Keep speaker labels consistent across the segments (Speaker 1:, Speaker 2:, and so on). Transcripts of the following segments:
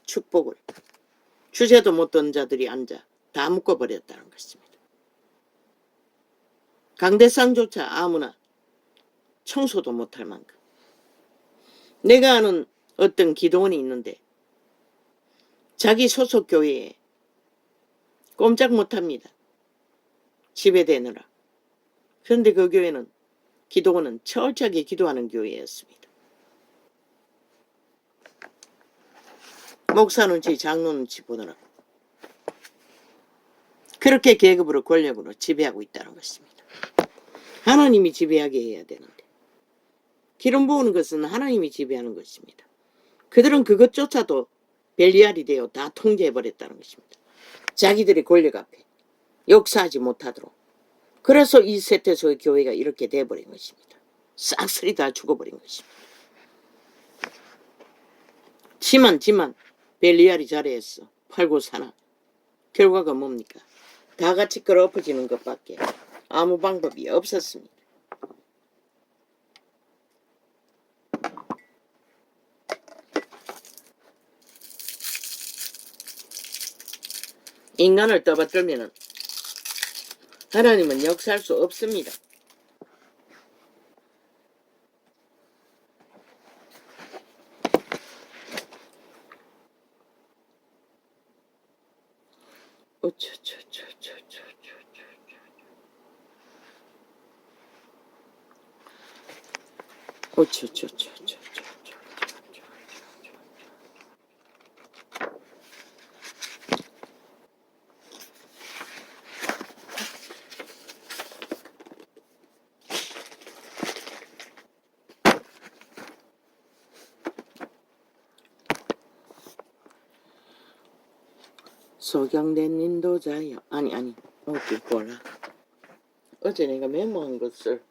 Speaker 1: 축복을 주제도 못 든 자들이 앉아 다 묶어버렸다는 것입니다. 강대상조차 아무나 청소도 못할 만큼. 내가 아는 어떤 기도원이 있는데 자기 소속 교회에 꼼짝 못합니다. 지배되느라. 그런데 그 교회는 기도원은 철저하게 기도하는 교회였습니다. 목사 눈치 장로 눈치 보느라고 그렇게 계급으로 권력으로 지배하고 있다는 것입니다. 하나님이 지배하게 해야 되는데 기름 부으는 것은 하나님이 지배하는 것입니다. 그들은 그것조차도 벨리알이 되어 다 통제해버렸다는 것입니다. 자기들의 권력 앞에 역사하지 못하도록. 그래서 이 세태소의 교회가 이렇게 돼버린 것입니다. 싹쓸이 다 죽어버린 것입니다. 지만 벨리알이 잘했어. 팔고 사나. 결과가 뭡니까? 다 같이 끌어엎어지는 것밖에 아무 방법이 없었습니다. 인간을 떠받들면 하나님은 역사할 수 없습니다. 소경된 인도자여. 아니 어디 보라. 어제 내가 메모한 것을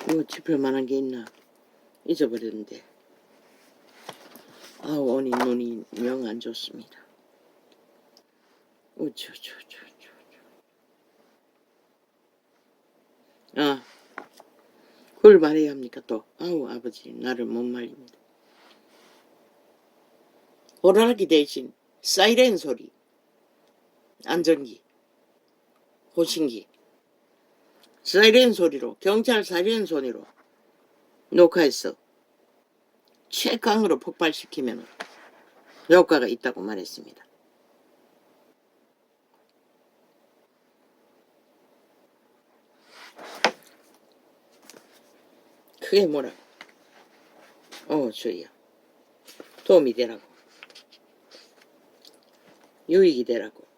Speaker 1: 뭐 짚을 만한 게 있나 잊어버렸는데. 아우 오늘 눈이 영 안 좋습니다. 아, 그걸 말해야 합니까 또. 아우 아버지 나를 못 말립니다. 호랑이 대신 사이렌 소리, 안전기, 호신기, 사이렌 소리로, 경찰 사이렌 소리로 녹화해서 최강으로 폭발시키면 효과가 있다고 말했습니다. 그게 뭐라고? 주희야. 도움이 되라고. 유익이 되라고.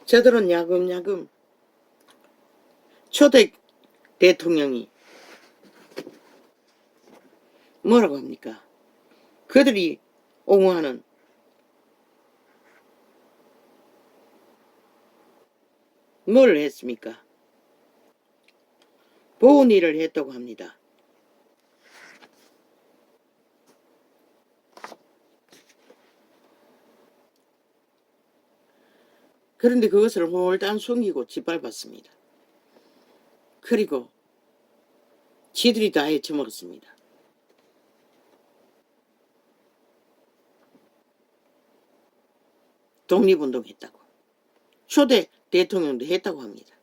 Speaker 1: 저들은 야금야금 초대 대통령이 뭐라고 합니까? 그들이 옹호하는 뭘 했습니까? 보훈 일을 했다고 합니다. 그런데 그것을 홀단 숨기고 짓밟았습니다. 그리고 지들이 다 해쳐먹었습니다. 독립운동했다고. 초대 대통령도 했다고 합니다.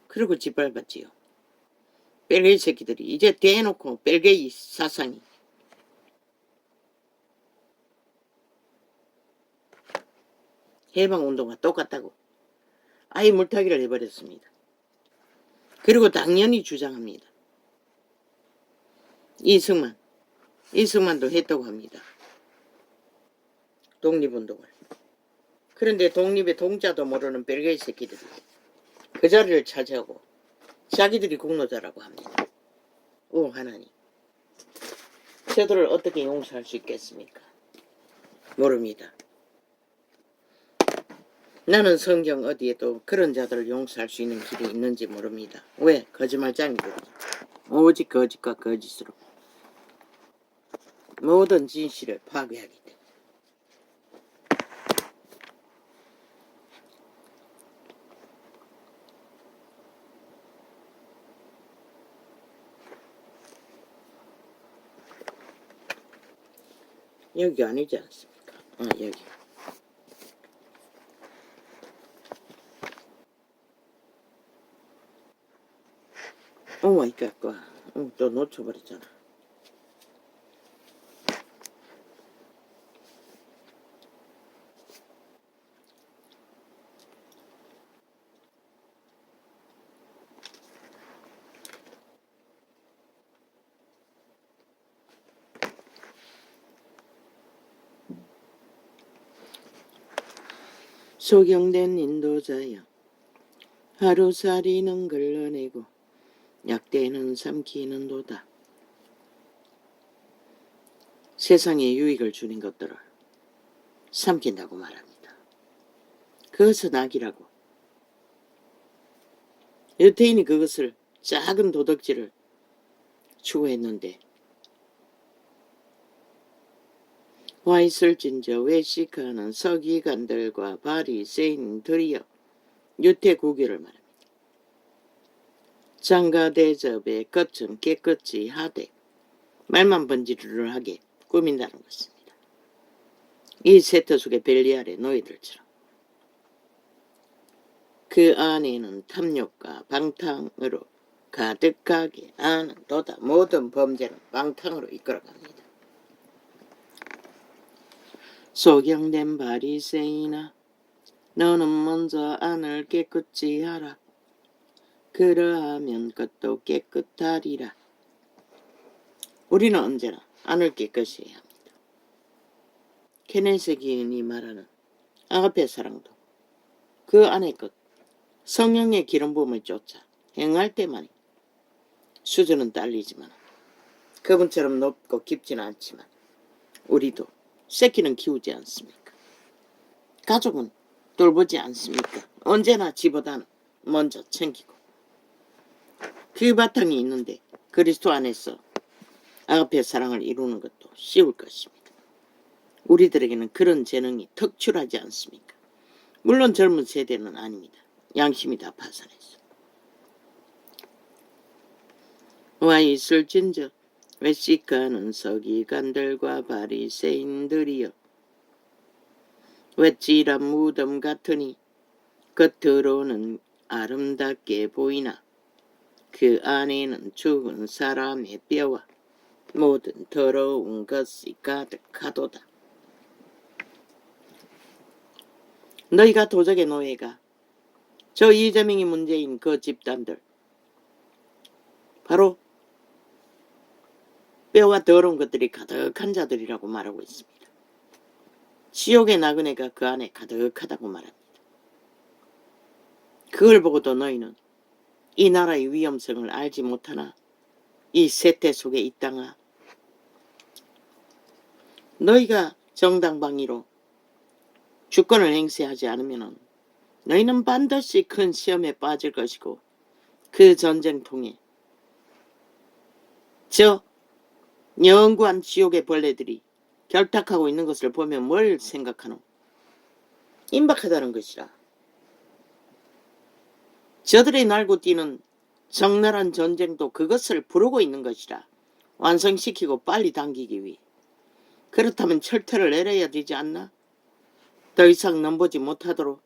Speaker 1: 그리고 짓밟았지요. 벨게이 새끼들이 이제 대놓고 벨게이 사상이 해방운동과 똑같다고 아예 물타기를 해버렸습니다. 그리고 당연히 주장합니다. 이승만도 했다고 합니다. 독립운동을. 그런데 독립의 동자도 모르는 벨게이 새끼들이 그 자리를 차지하고 자기들이 국노자라고 합니다. 오 하나님, 저들을 어떻게 용서할 수 있겠습니까? 모릅니다. 나는 성경 어디에도 그런 자들을 용서할 수 있는 길이 있는지 모릅니다. 왜? 거짓말장이거든요. 오직 거짓과 거짓으로 모든 진실을 파괴하기 때문에. 여기 아니지 않습니까? 여기. 오 마이 갓. 또 놓쳐버렸잖아. 소경된 인도자여, 하루살이는 걸러내고 약대는 삼키는 도다. 세상에 유익을 주는 것들을 삼킨다고 말합니다. 그것은 악이라고. 유태인이 그것을 작은 도덕질을 추구했는데 와 있을진저 외식하는 서기관들과 바리새인들이여, 유태국유를 말합니다. 장가대접에 겉은 깨끗이 하되 말만 번지르르하게 꾸민다는 것입니다. 이 세터 속의 벨리알의 노예들처럼 그 안에는 탐욕과 방탕으로 가득하게 아는 도다. 모든 범죄는 방탕으로 이끌어갑니다. 소경된 바리새인아, 너는 먼저 안을 깨끗이 하라. 그러하면 겉도 깨끗하리라. 우리는 언제나 안을 깨끗이 해야 합니다. 케네세기인이 말하는 아가페 사랑도 그 안의 것, 성령의 기름 부음을 쫓아 행할 때만이 수준은 딸리지만 그분처럼 높고 깊지는 않지만 우리도 새끼는 키우지 않습니까? 가족은 돌보지 않습니까? 언제나 지보다는 먼저 챙기고. 그 바탕이 있는데 그리스도 안에서 아가페 사랑을 이루는 것도 쉬울 것입니다. 우리들에게는 그런 재능이 특출하지 않습니까? 물론 젊은 세대는 아닙니다. 양심이 다 파산했어. 와 있을진저 외식하는 서기관들과 바리새인들이여, 외질한 무덤 같으니 겉으로는 아름답게 보이나 그 안에는 죽은 사람의 뼈와 모든 더러운 것이 가득하도다. 너희가 도적의 노예가 저 이재명이 문제인 그 집단들, 바로 뼈와 더러운 것들이 가득한 자들이라고 말하고 있습니다. 지옥의 나그네가 그 안에 가득하다고 말합니다. 그걸 보고도 너희는 이 나라의 위험성을 알지 못하나? 이 세태 속에 있다가 너희가 정당방위로 주권을 행세하지 않으면 너희는 반드시 큰 시험에 빠질 것이고, 그 전쟁통에 저 영구한 지옥의 벌레들이 결탁하고 있는 것을 보면 뭘 생각하노? 임박하다는 것이라. 저들의 날고 뛰는 적나라한 전쟁도 그것을 부르고 있는 것이라. 완성시키고 빨리 당기기 위해. 그렇다면 철퇴를 내려야 되지 않나? 더 이상 넘보지 못하도록.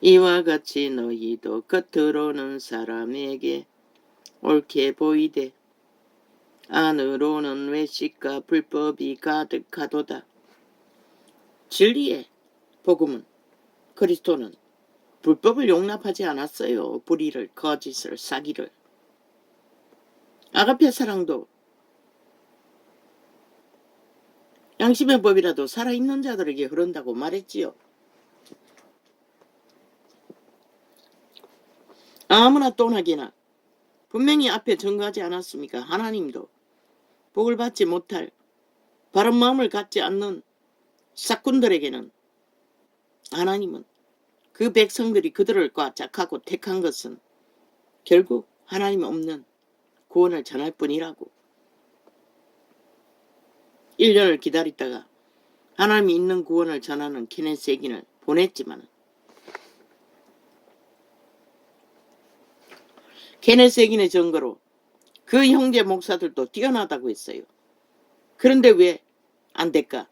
Speaker 1: 이와 같이 너희도 겉으로는 사람에게 옳게 보이되 안으로는 외식과 불법이 가득하도다. 진리의 복음은, 그리스도는 불법을 용납하지 않았어요. 불의를, 거짓을, 사기를. 아가페 사랑도 양심의 법이라도 살아있는 자들에게 흐른다고 말했지요. 아무나 또나기나 분명히 앞에 증거하지 않았습니까? 하나님도 복을 받지 못할 바른 마음을 갖지 않는 싹군들에게는 하나님은 그 백성들이 그들을 꽉 짝하고 택한 것은 결국 하나님 없는 구원을 전할 뿐이라고. 1년을 기다리다가 하나님이 있는 구원을 전하는 케네스 에긴을 보냈지만 케네스 에긴의 증거로 그 형제 목사들도 뛰어나다고 했어요. 그런데 왜 안 될까?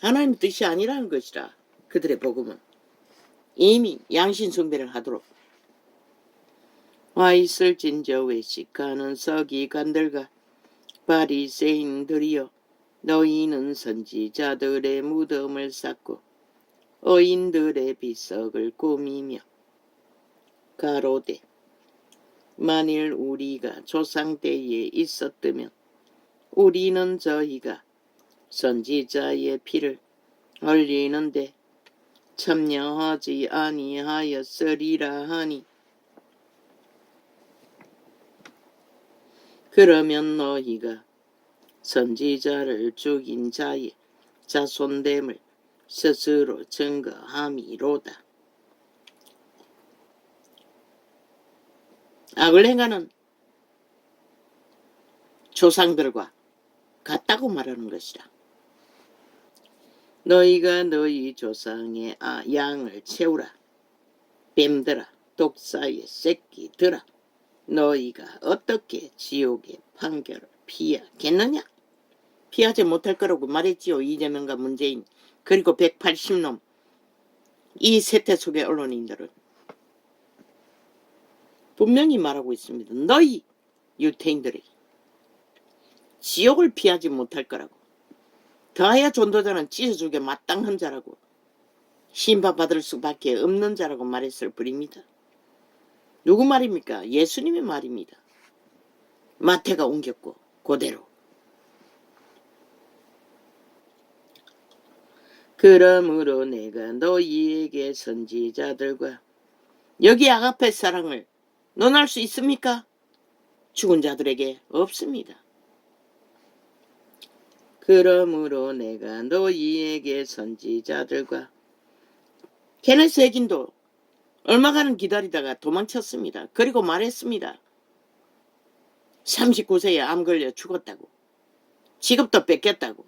Speaker 1: 하나님 뜻이 아니라는 것이라. 그들의 복음은 이미 양신 숭배를 하도록. 와 있을진저 외식하는 서기관들과 바리새인들이여, 너희는 선지자들의 무덤을 쌓고 어인들의 비석을 꾸미며 가로되 만일 우리가 조상 때에 있었다면 우리는 저희가 선지자의 피를 흘리는데 참여하지 아니하였으리라 하니, 그러면 너희가 선지자를 죽인 자의 자손됨을 스스로 증거함이로다. 악을 행하는 조상들과 같다고 말하는 것이라. 너희가 너희 조상의 양을 채우라. 뱀들아, 독사의 새끼들아, 너희가 어떻게 지옥의 판결을 피하겠느냐? 피하지 못할 거라고 말했지요. 이재명과 문재인 그리고 180놈 이 세태 속의 언론인들은 분명히 말하고 있습니다. 너희 유태인들이 지옥을 피하지 못할 거라고. 더하야 전도자는 찢어주게 마땅한 자라고, 심판받을 수밖에 없는 자라고 말했을 뿐입니다. 누구 말입니까? 예수님의 말입니다. 마태가 옮겼고 그대로. 그러므로 내가 너희에게 선지자들과 여기 아가페 사랑을 논할 수 있습니까? 죽은 자들에게 없습니다. 그러므로 내가 너희에게 선지자들과 케네스 에긴도 얼마간은 기다리다가 도망쳤습니다. 그리고 말했습니다. 39세에 암 걸려 죽었다고. 직업도 뺏겼다고.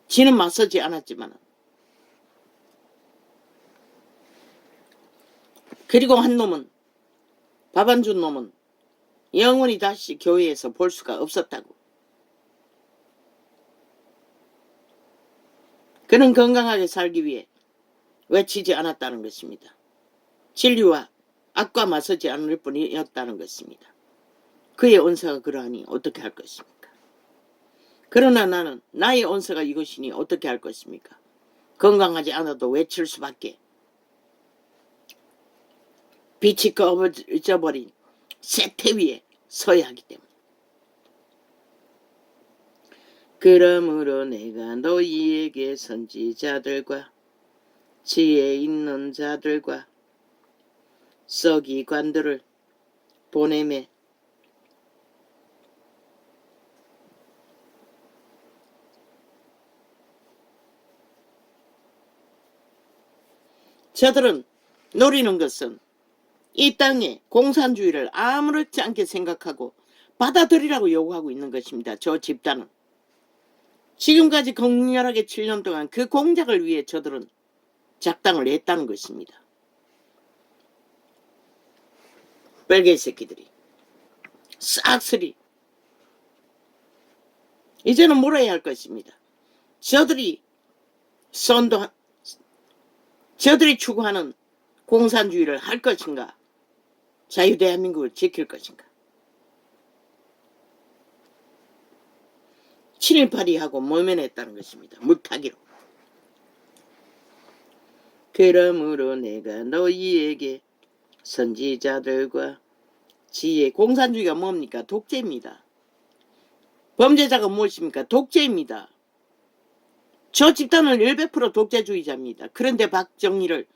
Speaker 1: 지는 맞서지 않았지만. 그리고 한 놈은, 밥 안 준 놈은 영원히 다시 교회에서 볼 수가 없었다고. 그는 건강하게 살기 위해 외치지 않았다는 것입니다. 진리와 악과 맞서지 않을 뿐이었다는 것입니다. 그의 언사가 그러하니 어떻게 할 것입니까? 그러나 나는 나의 언사가 이것이니 어떻게 할 것입니까? 건강하지 않아도 외칠 수밖에. 빛이 꺼져버린 세태 위에 서야 하기 때문에. 그러므로 내가 너희에게 선지자들과 지혜 있는 자들과 서기관들을 보내매 저들은 노리는 것은 이 땅의 공산주의를 아무렇지 않게 생각하고 받아들이라고 요구하고 있는 것입니다. 저 집단은. 지금까지 격렬하게 7년 동안 그 공작을 위해 저들은 작당을 했다는 것입니다. 빨개 새끼들이 싹쓸이 이제는 물어야 할 것입니다. 저들이 추구하는 공산주의를 할 것인가? 자유대한민국을 지킬 것인가? 친일파리하고 모면했다는 것입니다. 물타기로. 그러므로 내가 너희에게 선지자들과 지혜, 공산주의가 뭡니까? 독재입니다. 범죄자가 무엇입니까? 독재입니다. 저 집단은 100% 독재주의자입니다. 그런데 박근혜를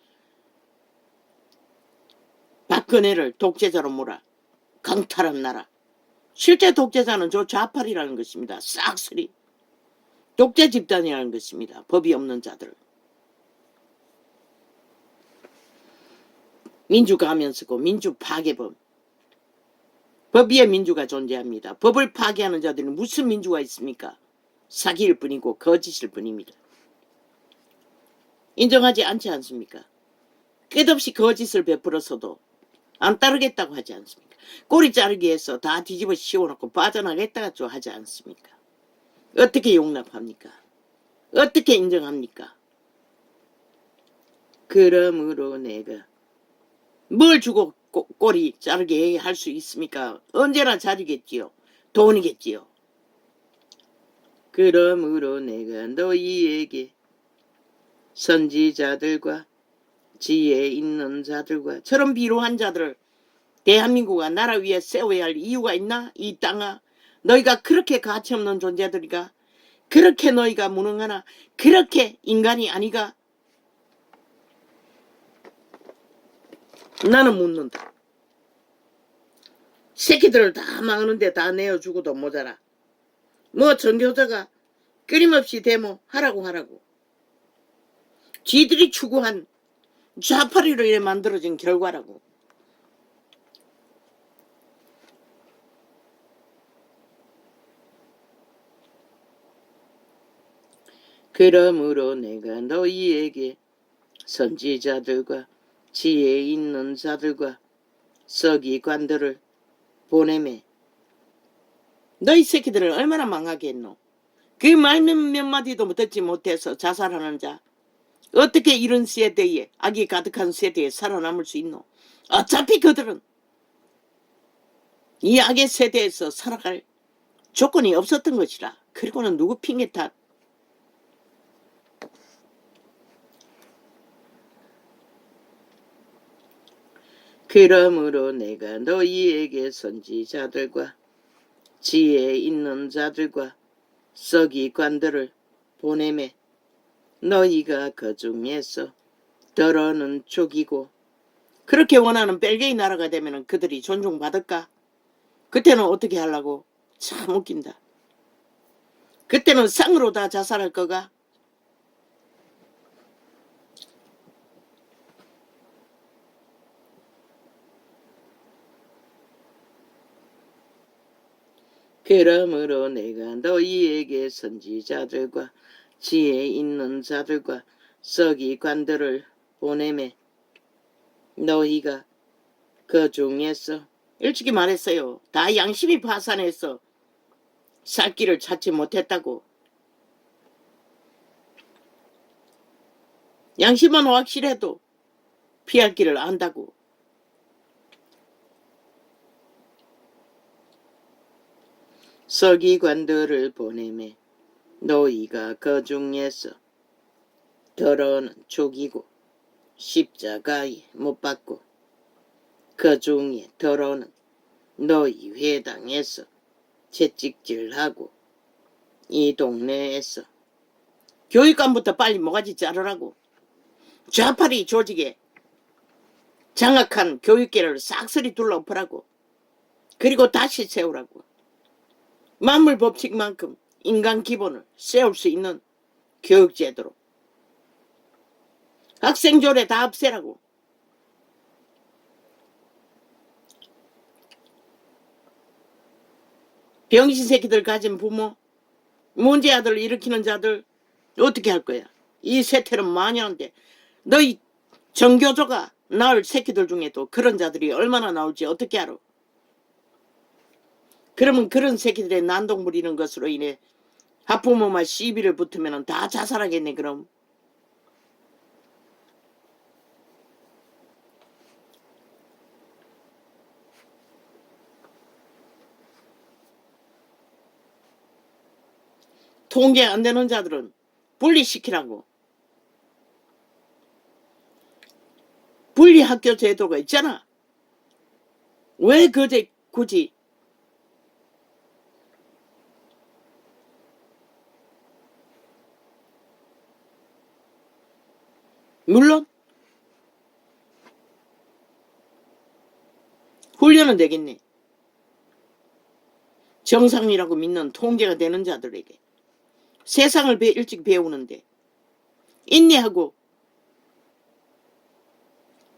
Speaker 1: 독재자로 몰아 강탈한 나라. 실제 독재자는 저 좌팔이라는 것입니다. 싹쓸이 독재 집단이라는 것입니다. 법이 없는 자들. 민주가면서고 민주파괴범. 법 위에 민주가 존재합니다. 법을 파괴하는 자들은 무슨 민주가 있습니까? 사기일 뿐이고 거짓일 뿐입니다. 인정하지 않지 않습니까? 끝없이 거짓을 베풀어서도 안 따르겠다고 하지 않습니까? 꼬리 자르기 위해서 다 뒤집어 씌워놓고 빠져나가겠다고 하지 않습니까? 어떻게 용납합니까? 어떻게 인정합니까? 그러므로 내가 뭘 주고 꼬리 자르게 할 수 있습니까? 언제나 자르겠지요. 돈이겠지요. 그러므로 내가 너희에게 선지자들과 지혜 있는 자들과 저런 비루한 자들을 대한민국과 나라 위에 세워야 할 이유가 있나? 이 땅아, 너희가 그렇게 가치없는 존재들이가? 그렇게 너희가 무능하나? 그렇게 인간이 아니가? 나는 묻는다. 새끼들을 다 막는데 다 내어주고도 모자라. 뭐 전교조가 끊임없이 데모하라고. 지들이 추구한 좌파리로 인해 만들어진 결과라고. 그러므로 내가 너희에게 선지자들과 지혜 있는 자들과 서기관들을 보내매. 너희 새끼들을 얼마나 망하게 했노? 그 말 몇 마디도 듣지 못해서 자살하는 자. 어떻게 이런 세대에, 악이 가득한 세대에 살아남을 수 있노? 어차피 그들은 이 악의 세대에서 살아갈 조건이 없었던 것이라. 그리고는 누구 핑계 탓? 그러므로 내가 너희에게 선지자들과 지혜 있는 자들과 서기관들을 보내매. 너희가 그 중에서 더러는 죽이고. 그렇게 원하는 벨기에 나라가 되면 그들이 존중받을까? 그때는 어떻게 하려고? 참 웃긴다. 그때는 쌍으로 다 자살할 거가? 그러므로 내가 너희에게 선지자들과 지혜 있는 자들과 서기관들을 보내매. 너희가 그 중에서 일찍이 말했어요. 다 양심이 파산해서 살 길을 찾지 못했다고. 양심은 확실해도 피할 길을 안다고. 서기관들을 보내매. 너희가 그 중에서 더러는 죽이고 십자가에 못 박고. 그 중에 더러는 너희 회당에서 채찍질하고 이 동네에서 교육감부터 빨리 모가지 자르라고. 좌파리 조직에 장악한 교육계를 싹쓸이 둘러엎으라고. 그리고 다시 세우라고. 만물 법칙만큼 인간 기본을 세울 수 있는 교육제도로. 학생조례 다 없애라고. 병신 새끼들 가진 부모 문제 아들 일으키는 자들 어떻게 할 거야? 이 세태는 만연한데 너희 정교조가 낳을 새끼들 중에도 그런 자들이 얼마나 나올지 어떻게 알아? 그러면 그런 새끼들의 난동 부리는 것으로 인해 학부모만 시비를 붙으면 다 자살하겠네. 그럼 통제 안 되는 자들은 분리시키라고. 분리학교 제도가 있잖아. 왜 굳이 물론 훈련은 되겠네. 정상이라고 믿는 통제가 되는 자들에게 세상을 일찍 배우는데 인내하고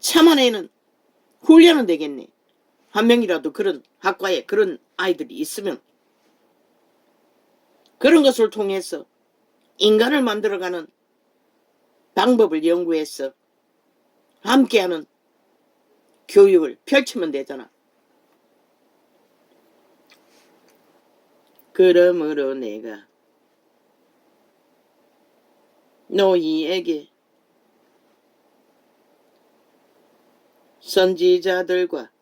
Speaker 1: 참아내는 훈련은 되겠네. 한 명이라도 그런 학과에 그런 아이들이 있으면 그런 것을 통해서 인간을 만들어가는 방법을 연구해서 함께하는 교육을 펼치면 되잖아. 그러므로 내가 너희에게 선지자들과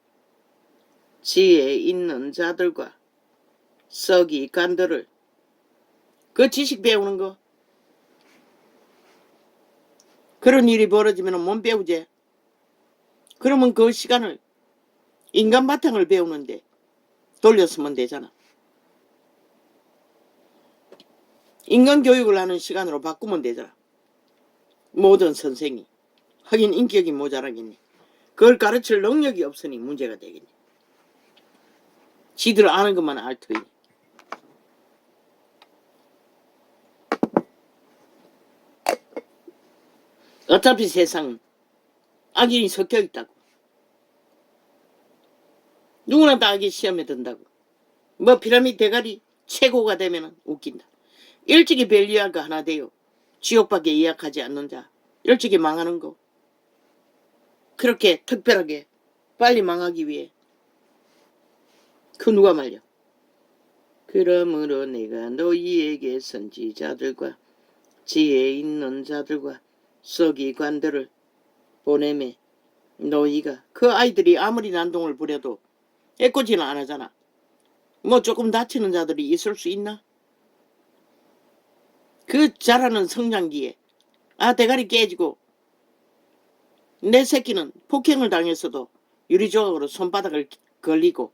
Speaker 1: 지혜 있는 자들과 서기관들을 그 지식 배우는 거 그런 일이 벌어지면 못 배우지. 그러면 그 시간을 인간 바탕을 배우는데 돌렸으면 되잖아. 인간 교육을 하는 시간으로 바꾸면 되잖아. 모든 선생이. 하긴 인격이 모자라겠네. 그걸 가르칠 능력이 없으니 문제가 되겠네. 지들 아는 것만 알 터이. 어차피 세상은 악인이 섞여 있다고. 누구나 다 악이 시험에 든다고. 뭐 피라미드 대가리 최고가 되면 웃긴다. 일찍이 벨리아가 하나 돼요. 지옥밖에 예약하지 않는 자. 일찍이 망하는 거. 그렇게 특별하게 빨리 망하기 위해. 그 누가 말려. 그러므로 내가 너희에게 선지자들과 지혜 있는 자들과 서기관들을 보내매 너희가 그 아이들이 아무리 난동을 부려도 애꿎지는 안 하잖아. 뭐 조금 다치는 자들이 있을 수 있나? 그 자라는 성장기에 대가리 깨지고 내 새끼는 폭행을 당했어도 유리조각으로 손바닥을 걸리고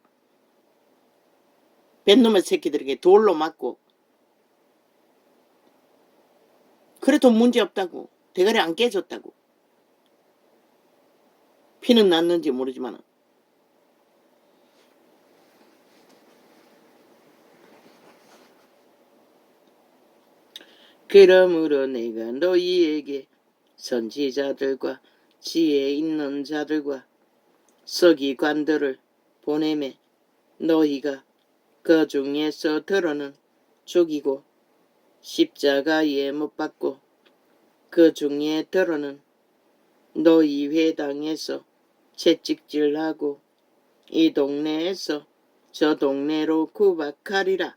Speaker 1: 뱃놈의 새끼들에게 돌로 맞고 그래도 문제없다고. 대가리 안 깨졌다고. 피는 났는지 모르지만 그러므로 내가 너희에게 선지자들과 지혜 있는 자들과 서기관들을 보내매 너희가 그 중에서 들어는 죽이고 십자가에 못 박고 그 중에 들어는 너희 회당에서 채찍질하고 이 동네에서 저 동네로 구박하리라.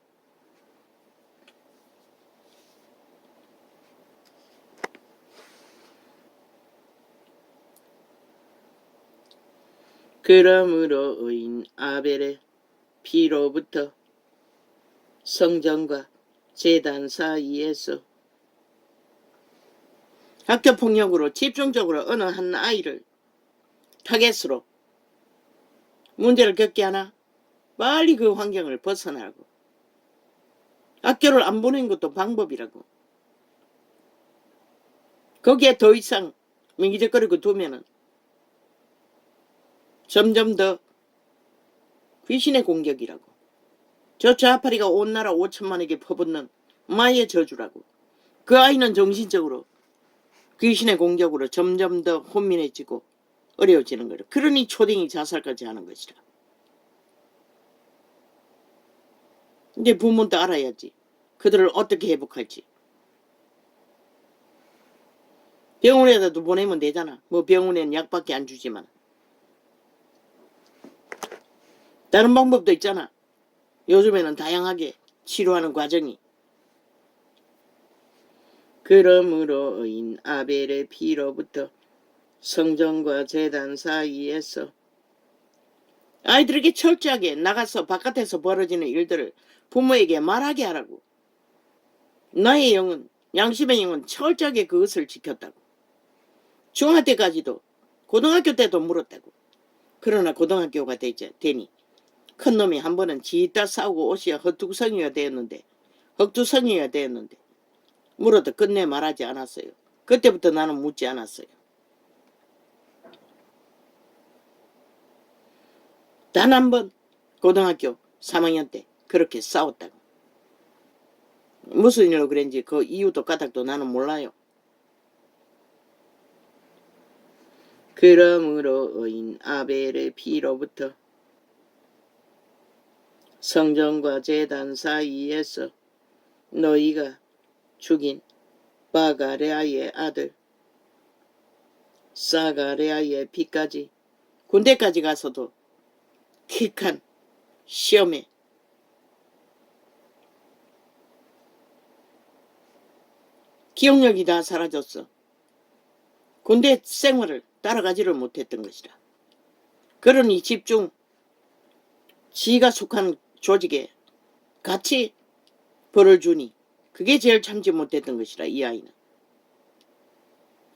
Speaker 1: 그러므로 의인 아벨의 피로부터 성전과 제단 사이에서 학교폭력으로 집중적으로 어느 한 아이를 타겟으로 문제를 겪게 하나 빨리 그 환경을 벗어나라고. 학교를 안 보낸 것도 방법이라고. 거기에 더 이상 민기적거리고 두면은 점점 더 귀신의 공격이라고. 저 좌파리가 온 나라 5천만에게 퍼붓는 마의 저주라고. 그 아이는 정신적으로 귀신의 공격으로 점점 더 혼민해지고 어려워지는 거예요. 그러니 초딩이 자살까지 하는 것이라. 이제 부모도 알아야지. 그들을 어떻게 회복할지. 병원에다도 보내면 되잖아. 뭐 병원에는 약밖에 안 주지만. 다른 방법도 있잖아. 요즘에는 다양하게 치료하는 과정이. 그러므로 인 아벨의 피로부터 성전과 제단 사이에서 아이들에게 철저하게 나가서 바깥에서 벌어지는 일들을 부모에게 말하게 하라고. 나의 영은, 양심의 영은 철저하게 그것을 지켰다고. 중학교 때까지도, 고등학교 때도 물었다고. 그러나 고등학교가 되니 큰 놈이 한 번은 지있다 싸우고 옷이야 헛두성이가 되었는데 물어도 끝내 말하지 않았어요. 그때부터 나는 묻지 않았어요. 단 한 번 고등학교 3학년 때 그렇게 싸웠다고. 무슨 일로 그랬는지 그 이유도 까닭도 나는 몰라요. 그러므로 인 아벨의 피로부터 성전과 제단 사이에서 너희가 죽인 바가레아의 아들 사가레아의 피까지 군대까지 가서도 킥한 시험에 기억력이 다 사라졌어. 군대 생활을 따라가지를 못했던 것이다. 그러니 집중 지가 속한 조직에 같이 벌을 주니 그게 제일 참지 못했던 것이라 이 아이는.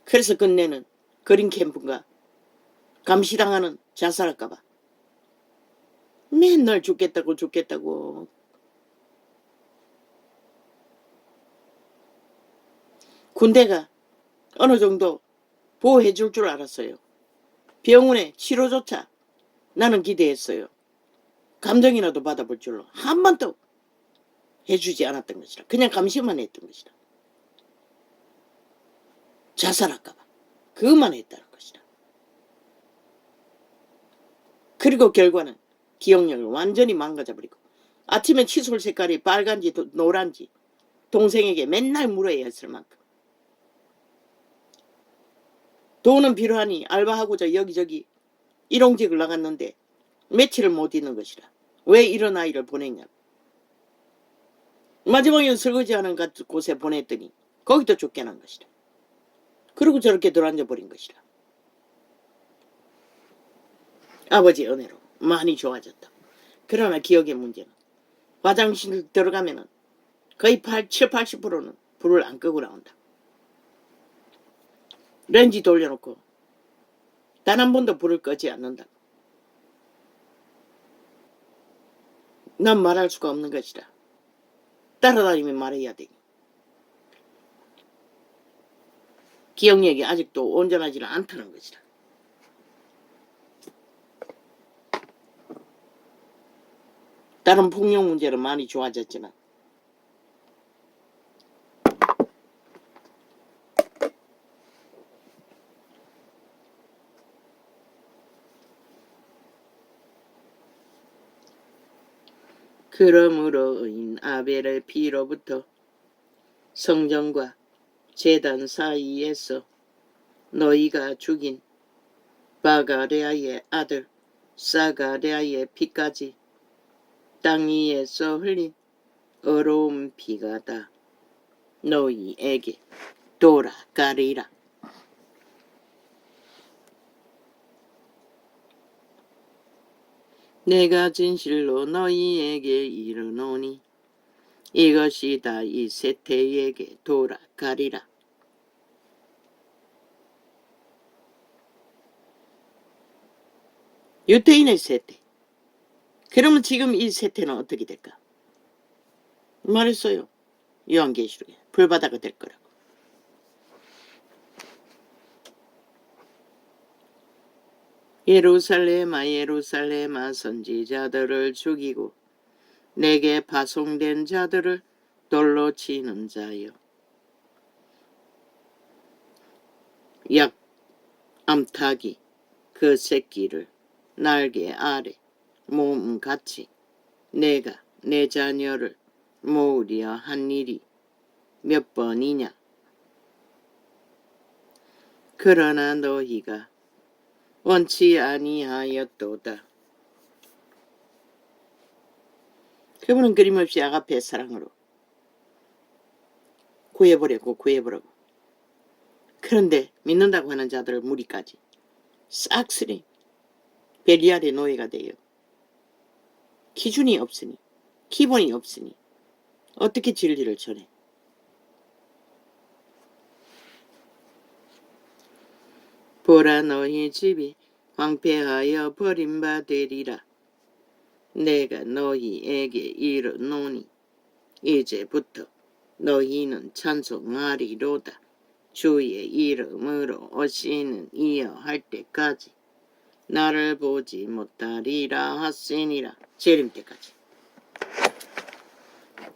Speaker 1: 그래서 끝내는 그린 캠프인가 감시당하는 자살할까봐 맨날 죽겠다고 군대가 어느 정도 보호해 줄 줄 알았어요. 병원에 치료조차 나는 기대했어요. 감정이라도 받아볼 줄로 한 번도 해주지 않았던 것이라. 그냥 감시만 했던 것이라. 자살할까봐 그것만 했다는 것이라. 그리고 결과는 기억력을 완전히 망가져버리고 아침에 칫솔 색깔이 빨간지 노란지 동생에게 맨날 물어야 했을 만큼. 돈은 필요하니 알바하고자 여기저기 일용직을 나갔는데 며칠을 못 있는 것이라. 왜 이런 아이를 보냈냐고. 마지막에는 설거지하는 곳에 보냈더니 거기도 쫓겨난 것이라. 그리고 저렇게 들어앉아 버린 것이라. 아버지의 은혜로 많이 좋아졌다. 그러나 기억의 문제는 화장실 들어가면은 거의 7, 80%는 불을 안 끄고 나온다. 렌지 돌려놓고 단 한 번도 불을 끄지 않는다. 난 말할 수가 없는 것이다. 따라다니면 말해야 되니. 기억력이 아직도 온전하지는 않다는 것이다. 다른 폭력 문제는 많이 좋아졌지만 그러므로 인 아벨의 피로부터 성전과 제단 사이에서 너희가 죽인 바가레아의 아들 사가레아의 피까지 땅 위에서 흘린 어려운 피가 다 너희에게 돌아가리라. 내가 진실로 너희에게 이르노니 이것이 다 이 세태에게 돌아가리라. 유태인의 세태. 그러면 지금 이 세태는 어떻게 될까? 말했어요. 요한계시록에 불바다가 될 거라고. 예루살렘아 예루살렘아 선지자들을 죽이고 내게 파송된 자들을 돌로 치는 자여. 약 암탉이 그 새끼를 날개 아래 몸같이 내가 내 자녀를 모으려 한 일이 몇 번이냐. 그러나 너희가 원치 아니하였도다. 그분은 끊임없이 아가페 사랑으로 구해보려고. 그런데 믿는다고 하는 자들을 무리까지 싹쓸이 벨리알의 노예가 되어 기준이 없으니, 기본이 없으니 어떻게 진리를 전해? 보라, 너희 집이 황폐하여 버림받으리라. 내가 너희에게 이르노니 이제부터 너희는 찬송하리로다. 주의 이름으로 오시는 이여 할 때까지 나를 보지 못하리라 하시니라. 재림 때까지.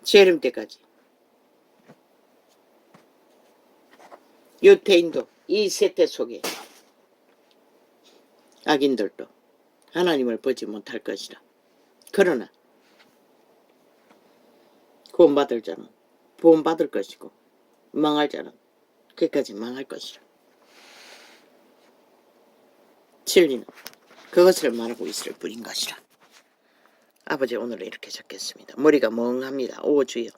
Speaker 1: 재림 때까지. 유태인도 이 세대 속에 악인들도 하나님을 보지 못할 것이라. 그러나 구원받을 자는 구원받을 것이고 망할 자는 끝까지 망할 것이라. 진리는 그것을 말하고 있을 뿐인 것이라. 아버지, 오늘 이렇게 적겠습니다. 머리가 멍합니다. 오 주여,